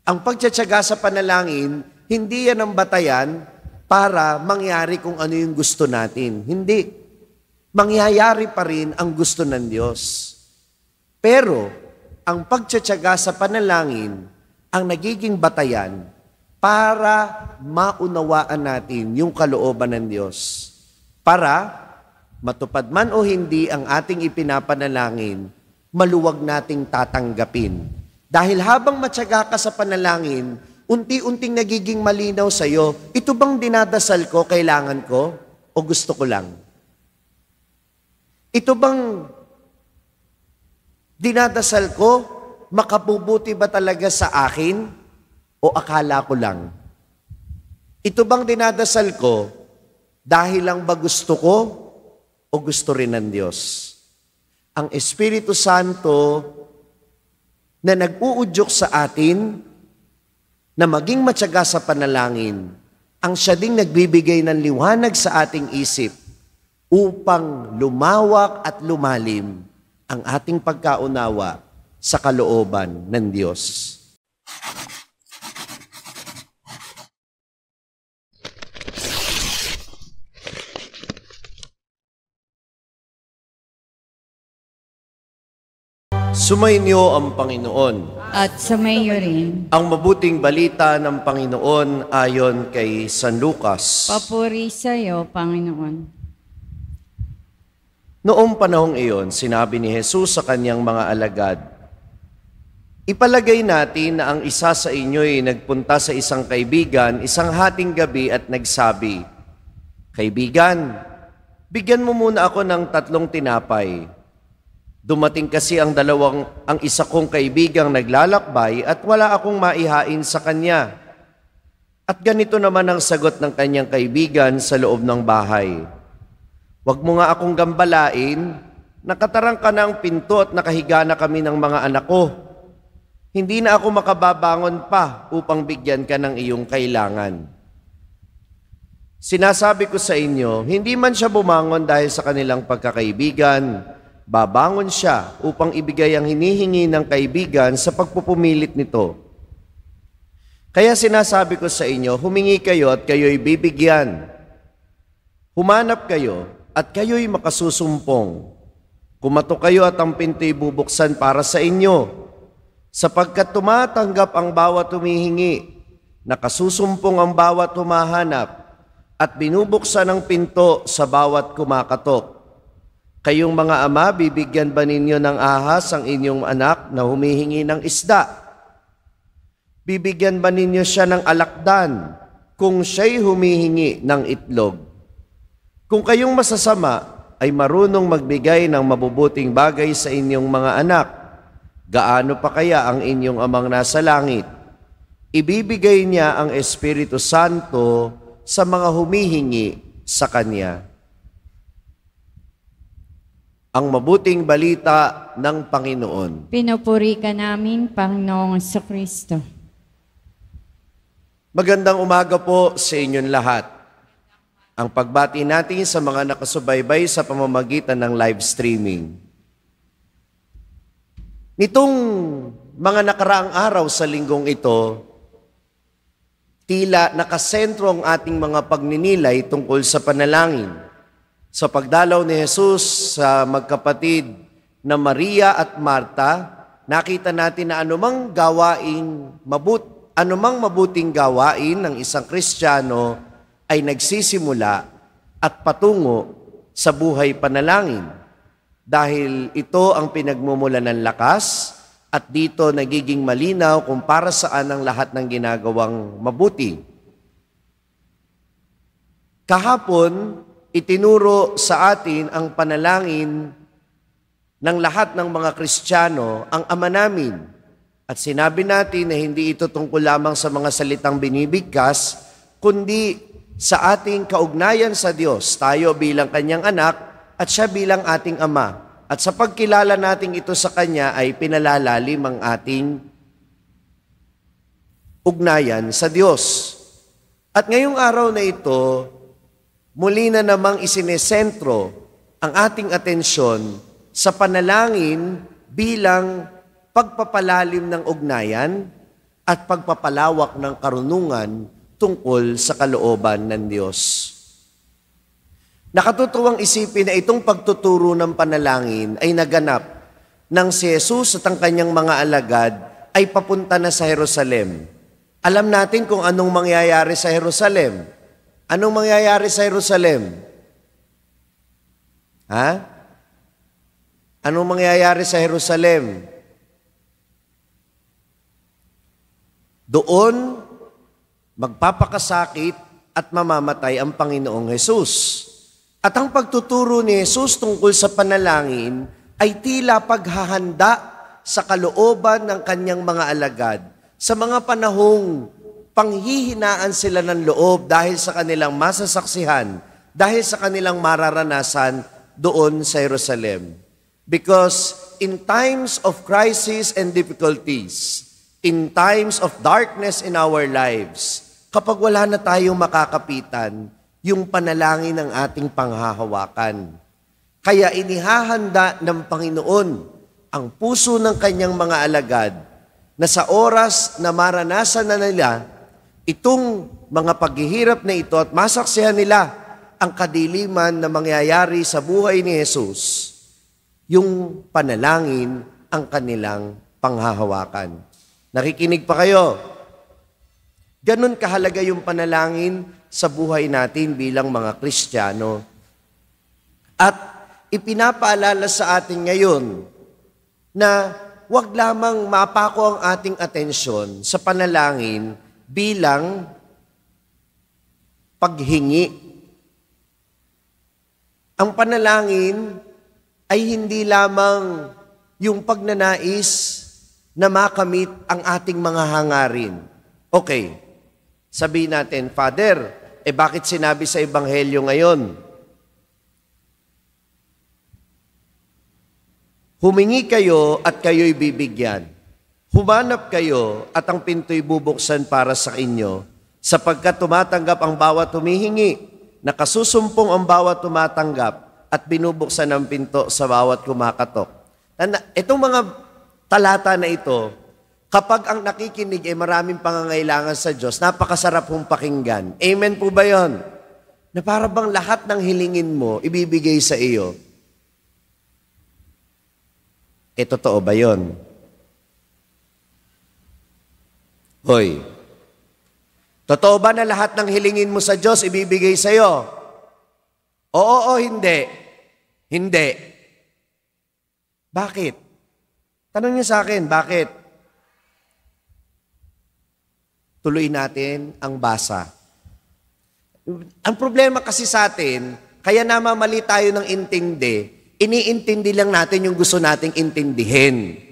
Ang pagtiyatiyaga sa panalangin, hindi yan ang batayan para mangyari kung ano yung gusto natin. Hindi. Mangyayari pa rin ang gusto ng Diyos. Pero, ang pagtiyatiyaga sa panalangin, ang nagiging batayan para maunawaan natin yung kalooban ng Diyos. Para matupad man o hindi ang ating ipinapanalangin, maluwag nating tatanggapin. Dahil habang matyaga ka sa panalangin, unti-unting nagiging malinaw sa iyo, ito bang dinadasal ko, kailangan ko, o gusto ko lang? Ito bang dinadasal ko, makabubuti ba talaga sa akin, o akala ko lang? Ito bang dinadasal ko, dahil lang ba gusto ko, o gusto rin ng Diyos? Ang Espiritu Santo na nag-uudyok sa atin na maging matyaga sa panalangin, ang siya ding nagbibigay ng liwanag sa ating isip upang lumawak at lumalim ang ating pagkaunawa sa kalooban ng Diyos. Sumainyo ang Panginoon. At sumayo rin. Ang mabuting balita ng Panginoon ayon kay San Lucas. Papuri sa iyo, Panginoon. Noong panahong iyon, sinabi ni Jesus sa kanyang mga alagad, "Ipalagay natin na ang isa sa inyo'y nagpunta sa isang kaibigan isang hating gabi at nagsabi, 'Kaibigan, bigyan mo muna ako ng 3 tinapay.' Dumating kasi ang isa kong kaibigang naglalakbay at wala akong maihain sa kanya. At ganito naman ang sagot ng kanyang kaibigan sa loob ng bahay. 'Wag mo nga akong gambalain, nakatarang ka na ang pinto at nakahiga na kami ng mga anak ko. Hindi na ako makababangon pa upang bigyan ka ng iyong kailangan.' Sinasabi ko sa inyo, hindi man siya bumangon dahil sa kanilang pagkakaibigan, babangon siya upang ibigay ang hinihingi ng kaibigan sa pagpupumilit nito. Kaya sinasabi ko sa inyo, humingi kayo at kayo'y bibigyan. Humanap kayo at kayo'y makasusumpong. Kumatok kayo at ang pinto'y bubuksan para sa inyo. Sapagkat tumatanggap ang bawat humihingi, nakasusumpong ang bawat humahanap, at binubuksan ang pinto sa bawat kumakatok. Kayong mga ama, bibigyan ba ninyo ng ahas ang inyong anak na humihingi ng isda? Bibigyan ba ninyo siya ng alakdan kung siya'y humihingi ng itlog? Kung kayong masasama ay marunong magbigay ng mabubuting bagay sa inyong mga anak, gaano pa kaya ang inyong amang nasa langit? Ibibigay niya ang Espiritu Santo sa mga humihingi sa Kanya. Ang mabuting balita ng Panginoon. Pinupuri ka namin, Panginoong Kristo. Magandang umaga po sa inyong lahat. Ang pagbati natin sa mga nakasubaybay sa pamamagitan ng live streaming. Nitong mga nakaraang araw sa linggong ito, tila nakasentro ang ating mga pagninilay tungkol sa panalangin. Sa pagdalaw ni Jesus sa magkapatid na Maria at Marta, nakita natin na anumang mabuting gawain ng isang Kristiyano ay nagsisimula at patungo sa buhay panalangin. Dahil ito ang pinagmumulan ng lakas at dito nagiging malinaw kung para saan ang lahat ng ginagawang mabuti. Kahapon, itinuro sa atin ang panalangin ng lahat ng mga Kristiyano, ang Ama namin. At sinabi natin na hindi ito tungkol lamang sa mga salitang binibigkas, kundi sa ating kaugnayan sa Diyos, tayo bilang Kanyang anak at Siya bilang ating Ama. At sa pagkilala natin ito sa Kanya ay pinalalalim ang ating ugnayan sa Diyos. At ngayong araw na ito, muli na namang isinesentro ang ating atensyon sa panalangin bilang pagpapalalim ng ugnayan at pagpapalawak ng karunungan tungkol sa kalooban ng Diyos. Nakatutuwang isipin na itong pagtuturo ng panalangin ay naganap nang si Jesus at ang kanyang mga alagad ay papunta na sa Jerusalem. Alam natin kung anong mangyayari sa Jerusalem. Anong mangyayari sa Jerusalem? Ha? Anong mangyayari sa Jerusalem? Doon, magpapakasakit at mamamatay ang Panginoong Jesus. At ang pagtuturo ni Jesus tungkol sa panalangin ay tila paghahanda sa kalooban ng kanyang mga alagad sa mga panahong panghihinaan sila ng loob dahil sa kanilang masasaksihan, dahil sa kanilang mararanasan doon sa Jerusalem. Because in times of crisis and difficulties, in times of darkness in our lives, kapag wala na tayong makakapitan, yung panalangin ng ating panghahawakan. Kaya inihahanda ng Panginoon ang puso ng kanyang mga alagad na sa oras na maranasan na nila itong mga paghihirap na ito at masaksihan nila ang kadiliman na mangyayari sa buhay ni Jesus, yung panalangin ang kanilang panghahawakan. Nakikinig pa kayo? Ganon kahalaga yung panalangin sa buhay natin bilang mga Kristiyano. At ipinapaalala sa atin ngayon na huwag lamang mapako ang ating atensyon sa panalangin bilang paghingi. Ang panalangin ay hindi lamang yung pagnanais na makamit ang ating mga hangarin. Okay, sabihin natin, Father, bakit sinabi sa Ebanghelyo ngayon? Humingi kayo at kayo'y bibigyan. Humanap kayo at ang pinto'y bubuksan para sa inyo, sapagkat tumatanggap ang bawat humihingi, nakasusumpong ang bawat tumatanggap, at binubuksan ang pinto sa bawat kumakatok. Itong mga talata na ito, kapag ang nakikinig ay maraming pangangailangan sa Diyos, napakasarap hong pakinggan. Amen po ba yun? Na para bang lahat ng hilingin mo, ibibigay sa iyo. Totoo ba yun? Hoy, totoo ba na lahat ng hilingin mo sa Diyos, ibibigay sa iyo? Oo o hindi? Hindi. Bakit? Tanong niyo sa akin, bakit? Tuloy natin ang basa. Ang problema kasi sa atin, kaya namamali tayo ng intindi, iniintindi lang natin yung gusto nating intindihin.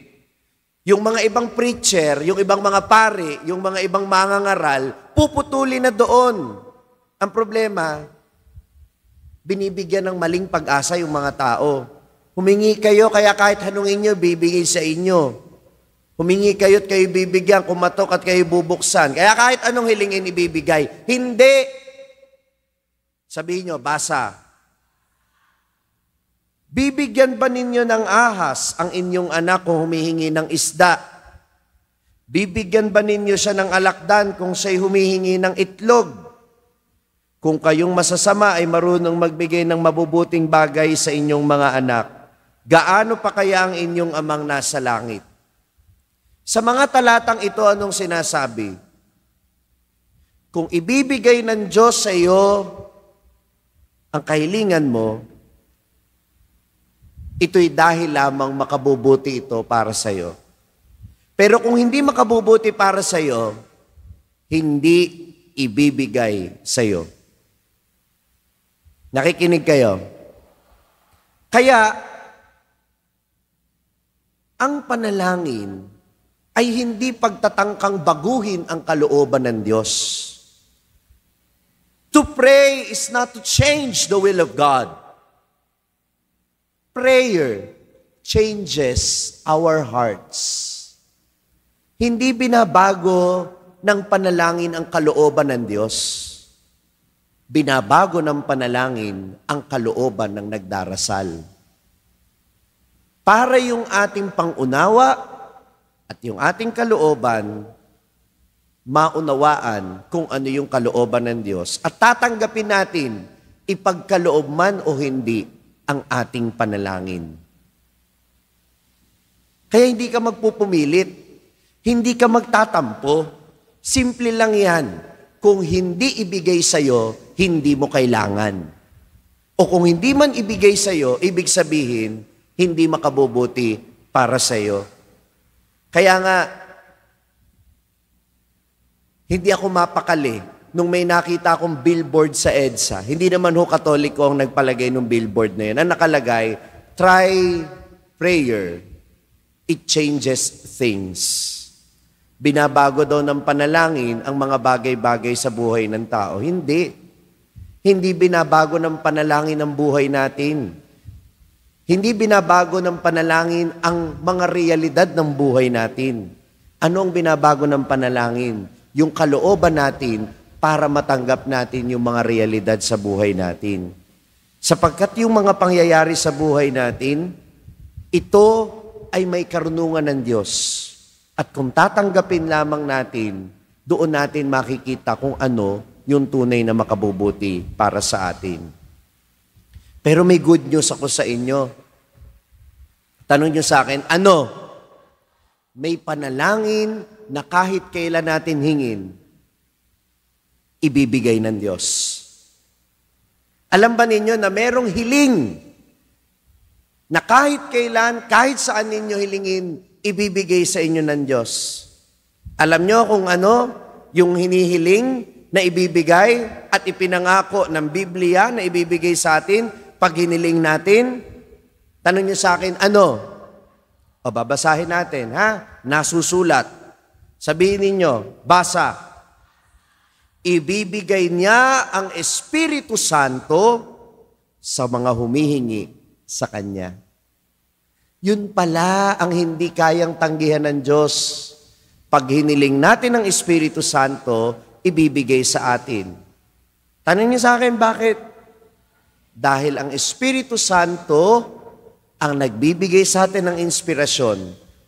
Yung mga ibang preacher, yung ibang mga pari, yung mga ibang mangangaral, puputuli na doon. Ang problema, binibigyan ng maling pag-asa yung mga tao. Humingi kayo, kaya kahit hanungin nyo, bibigay sa inyo. Humingi kayo at kayo bibigyan, kumatok at kayo bubuksan. Kaya kahit anong hilingin ibibigay. Hindi! Sabihin nyo, basa. Bibigyan ba ninyo ng ahas ang inyong anak kung humihingi ng isda? Bibigyan ba ninyo siya ng alakdan kung siya'y humihingi ng itlog? Kung kayong masasama ay marunong magbigay ng mabubuting bagay sa inyong mga anak, gaano pa kaya ang inyong amang nasa langit? Sa mga talatang ito, anong sinasabi? Kung ibibigay ng Diyos sa iyo ang kahilingan mo, ito'y dahil lamang makabubuti ito para sa iyo. Pero kung hindi makabubuti para sa iyo, hindi ibibigay sa iyo. Nakikinig kayo? Kaya, ang panalangin ay hindi pagtatangkang baguhin ang kalooban ng Diyos. To pray is not to change the will of God. Prayer changes our hearts. Hindi binabago ng panalangin ang kalooban ng Diyos. Binabago ng panalangin ang kalooban ng nagdarasal. Para yung ating pangunawa at yung ating kalooban maunawaan kung ano yung kalooban ng Diyos at tatanggapin natin, ipagkaloob man o hindi, ang ating panalangin. Kaya hindi ka magpupumilit, hindi ka magtatampo. Simple lang yan. Kung hindi ibigay sa'yo, hindi mo kailangan. O kung hindi man ibigay sa'yo, ibig sabihin, hindi makabubuti para sa'yo. Kaya nga, hindi ako mapakali nung may nakita akong billboard sa EDSA. Hindi naman ho Katoliko ang nagpalagay ng billboard na yun. Ang nakalagay, try prayer. It changes things. Binabago daw ng panalangin ang mga bagay-bagay sa buhay ng tao. Hindi. Hindi binabago ng panalangin ang buhay natin. Hindi binabago ng panalangin ang mga realidad ng buhay natin. Ano ang binabago ng panalangin? Yung kalooban natin para matanggap natin yung mga realidad sa buhay natin. Sapagkat yung mga pangyayari sa buhay natin, ito ay may karunungan ng Diyos. At kung tatanggapin lamang natin, doon natin makikita kung ano yung tunay na makabubuti para sa atin. Pero may good news ako sa inyo. Tanong nyo sa akin, ano? May panalangin na kahit kailan natin hingin, ibibigay ng Diyos. Alam ba ninyo na merong hiling na kahit kailan, kahit saan ninyo hilingin, ibibigay sa inyo ng Diyos? Alam nyo kung ano yung hinihiling na ibibigay at ipinangako ng Biblia na ibibigay sa atin pag hiniling natin? Tanong nyo sa akin, ano? O babasahin natin, ha? Nasusulat. Sabihin ninyo, basa. Ibibigay niya ang Espiritu Santo sa mga humihingi sa Kanya. Yun pala ang hindi kayang tanggihan ng Diyos. Pag hiniling natin ang Espiritu Santo, ibibigay sa atin. Tanong niyo sa akin, bakit? Dahil ang Espiritu Santo ang nagbibigay sa atin ng inspirasyon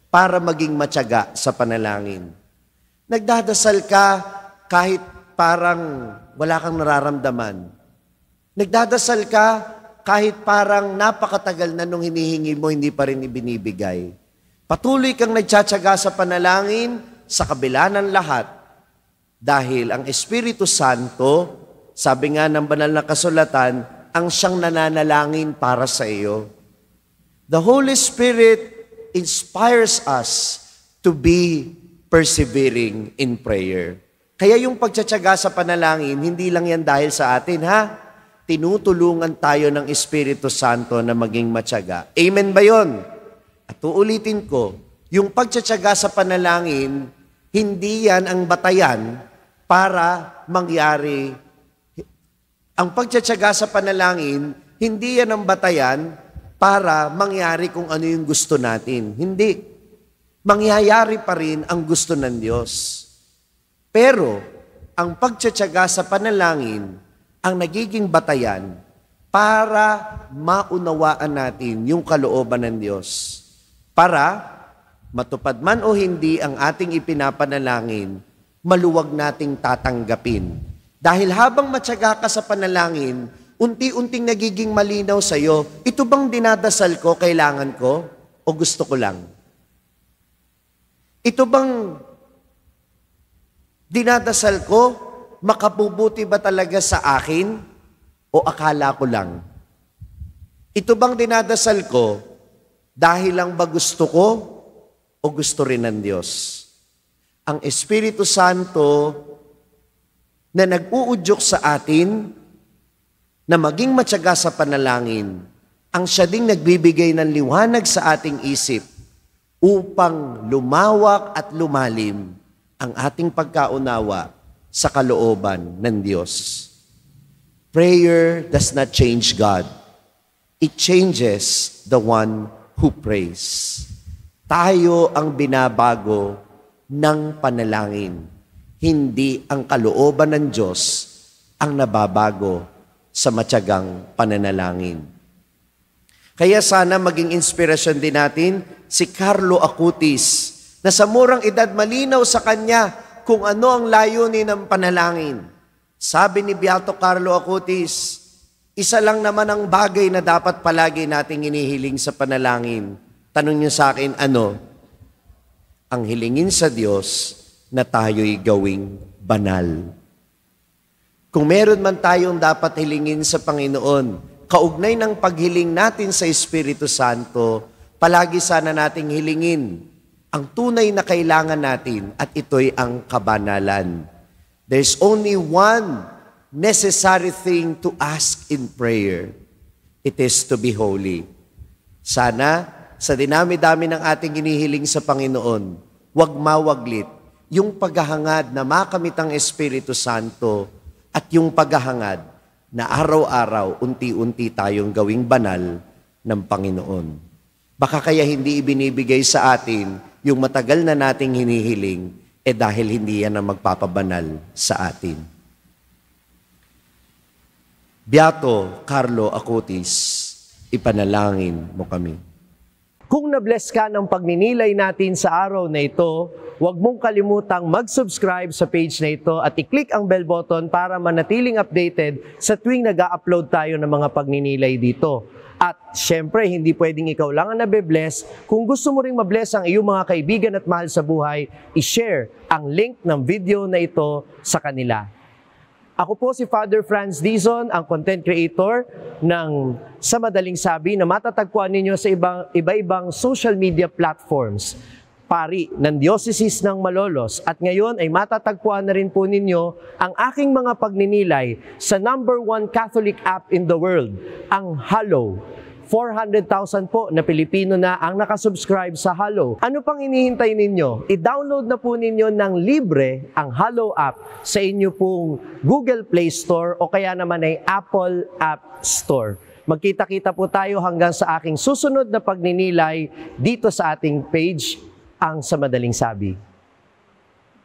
para maging matyaga sa panalangin. Nagdadasal ka kahit parang wala kang nararamdaman. Nagdadasal ka kahit parang napakatagal na nung hinihingi mo, hindi pa rin ibinibigay. Patuloy kang nagtsatsaga sa panalangin sa kabila ng lahat dahil ang Espiritu Santo, sabi nga ng banal na kasulatan, ang siyang nananalangin para sa iyo. The Holy Spirit inspires us to be persevering in prayer. Kaya yung pagtsatsaga sa panalangin, hindi lang yan dahil sa atin, ha? Tinutulungan tayo ng Espiritu Santo na maging matyaga. Amen ba yun? At uulitin ko, yung pagtsatsaga sa panalangin, hindi yan ang batayan para mangyari. Ang pagtsatsaga sa panalangin, hindi yan ang batayan para mangyari kung ano yung gusto natin. Hindi. Mangyayari pa rin ang gusto ng Diyos. Pero, ang pagtsatsaga sa panalangin, ang nagiging batayan para maunawaan natin yung kalooban ng Diyos. Para, matupad man o hindi ang ating ipinapanalangin, maluwag nating tatanggapin. Dahil habang matyaga ka sa panalangin, unti-unting nagiging malinaw sa'yo, ito bang dinadasal ko, kailangan ko, o gusto ko lang? Ito bang dinadasal ko, makabubuti ba talaga sa akin, o akala ko lang? Ito bang dinadasal ko, dahil lang ba gusto ko, o gusto rin ng Diyos? Ang Espiritu Santo na nag-uudyok sa atin, na maging matyaga sa panalangin, ang siya ding nagbibigay ng liwanag sa ating isip upang lumawak at lumalim ang ating pagkaunawa sa kalooban ng Diyos. Prayer does not change God. It changes the one who prays. Tayo ang binabago ng panalangin. Hindi ang kalooban ng Diyos ang nababago sa matyagang pananalangin. Kaya sana maging inspirasyon din natin si Carlo Acutis, na sa murang edad malinaw sa kanya kung ano ang layunin ng panalangin. Sabi ni Beato Carlo Acutis, isa lang naman ang bagay na dapat palagi nating inihiling sa panalangin. Tanong niyo sa akin, ano? Ang hilingin sa Diyos na tayo'y gawing banal. Kung meron man tayong dapat hilingin sa Panginoon, kaugnay ng paghiling natin sa Espiritu Santo, palagi sana nating hilingin ang tunay na kailangan natin at ito'y ang kabanalan. There's only one necessary thing to ask in prayer. It is to be holy. Sana, sa dinami-dami ng ating inihiling sa Panginoon, huwag mawaglit yung paghahangad na makamit ang Espiritu Santo at yung paghahangad na araw-araw, unti-unti tayong gawing banal ng Panginoon. Baka kaya hindi ibinibigay sa atin yung matagal na nating hinihiling, dahil hindi yan ang magpapabanal sa atin. Beato Carlo Acutis, ipanalangin mo kami. Kung na-bless ka ng pagninilay natin sa araw na ito, huwag mong kalimutang mag-subscribe sa page na ito at i-click ang bell button para manatiling updated sa tuwing nag-upload tayo ng mga pagninilay dito. At syempre, hindi pwedeng ikaw lang ang nabe-bless. Kung gusto mo ring mabless ang iyong mga kaibigan at mahal sa buhay, i-share ang link ng video na ito sa kanila. Ako po si Father Franz Dizon, ang content creator ng Sa Madaling Sabi na matatagpuan ninyo sa iba-ibang social media platforms. Pari ng Diocese ng Malolos at ngayon ay matatagpuan na rin po ninyo ang aking mga pagninilay sa #1 Catholic app in the world, ang Hallow. 400,000 po na Pilipino na ang nakasubscribe sa Hallow. Ano pang inihintay ninyo? I-download na po ninyo ng libre ang Hallow app sa inyo pong Google Play Store o kaya naman ay Apple App Store. Magkita-kita po tayo hanggang sa aking susunod na pagninilay dito sa ating page, ang Sa Madaling Sabi.